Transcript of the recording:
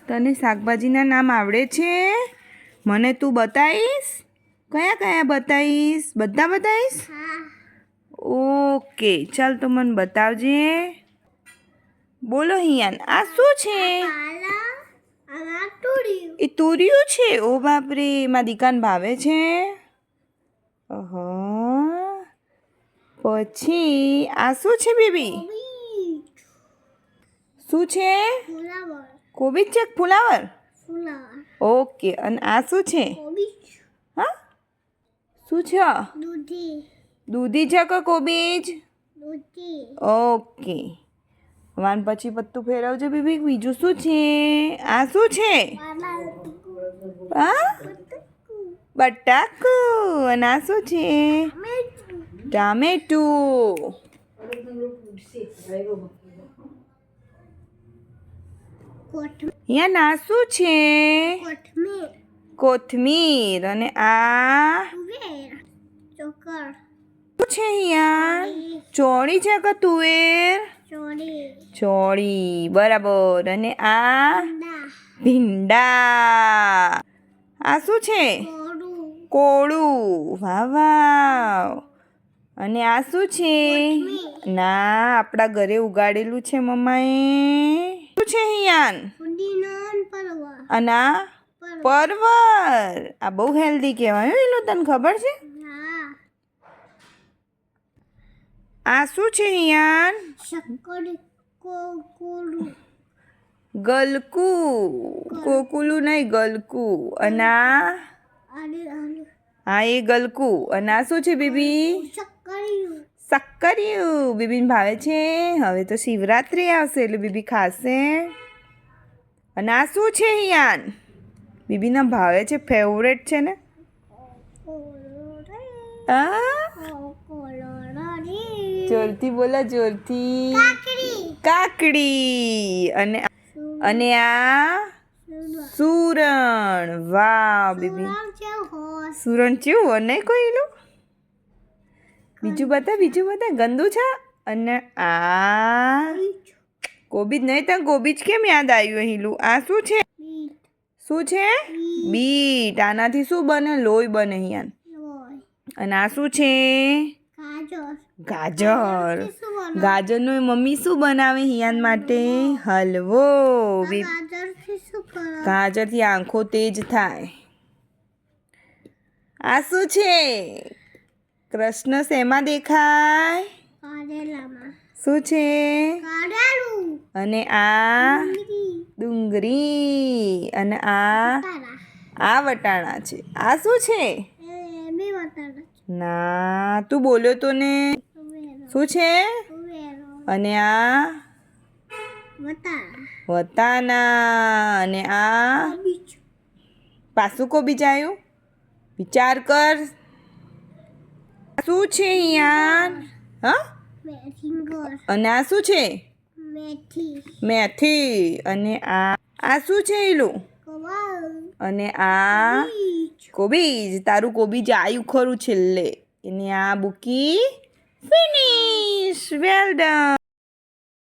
તને શાકભાજીના નામ આવડે છે? મને તું બતાવીશ? કયા કયા બતાવીશ? બધા બતાવીશ? ઓકે, ચાલ તો મને બતાવજે. બોલો હિયાન, આ શું છે? એ તુરિયું છે. ઓ બાપરે, એમાં દીકાન ભાવે છે. પછી આ શું છે બેબી? શું છે? કોબીજ છે? ફુલાવર? ઓકે, અને આ શું છે? હા, શું છે? દૂધી છે કે કોબીજ? ઓકે, વાન પછી પત્તું ફેરવજો બેબી. બીજું શું છે? આ શું છે? હા, બટાકું. અને આ શું છે? ટામેટું. અહીંયા ના શું છે? કોથમીર. અને આ શું છે? અહીંયા ચોળી છે કે તુવેર? ચોળી, બરાબર. અને આ ભીંડા. આ શું છે? કોળું. વાહ વાહ. અને આ શું છે? ના, આપણા ઘરે ઉગાડેલું છે મમ્માએ. શું છે હિયાન? અને આ પરવર. આ બહુ હેલ્ધી કહેવાય. એનું તને ખબર છે? આ શું છે હિયાન? ગલકું. કોકુલું નહીં, ગલકું. અને હા, એ ગલકું. અને આ શું છે બેબી? શક્કરિયું. બેબીને ભાવે છે. હવે તો શિવરાત્રિ આવશે એટલે બેબી ખાશે. અને આ શું છે હિયાન? બેબીના ભાવે છે, ફેવરેટ છે ને? જોરથી બોલો, જોરથી. કાકડી. અને આ સુરણ. વાહ બેબી, સુરણ કેવું નહીં કોઈનું? બીજું બતા, બીજું બતા. ગંદુ છે. અને આ કોબીજ નહીં, તને કોબીજ કેમ યાદ આવ્યું? હીલું આ શું છે? શું છે? બીટ. આનાથી શું બને? લોહી બને હિયાન. અને આ શું છે? ગાજર. ગાજરનું મમ્મી શું બનાવે હિયાન માટે? હલવો. ગાજરથી આંખો તેજ થાય. આ શું છે? કૃષ્ણ શેમાં દેખાય? શું છે? અને આ ડુંગળી. અને આ વટાણા છે. આ શું છે? ના, તું બોલ્યો તો ને. શું છે? અને આ વટાણા. અને આ પાછું કોબીજ આવ્યું. વિચાર કર. શું છે યાર? હા, અને આ શું છે? મેથી. અને આ શું છે એલું? અને આ કોબીજ. તારું કોબીજ આવ્યું ખરું છેલ્લે. એને આ બુકી ફિનિશ. Well done.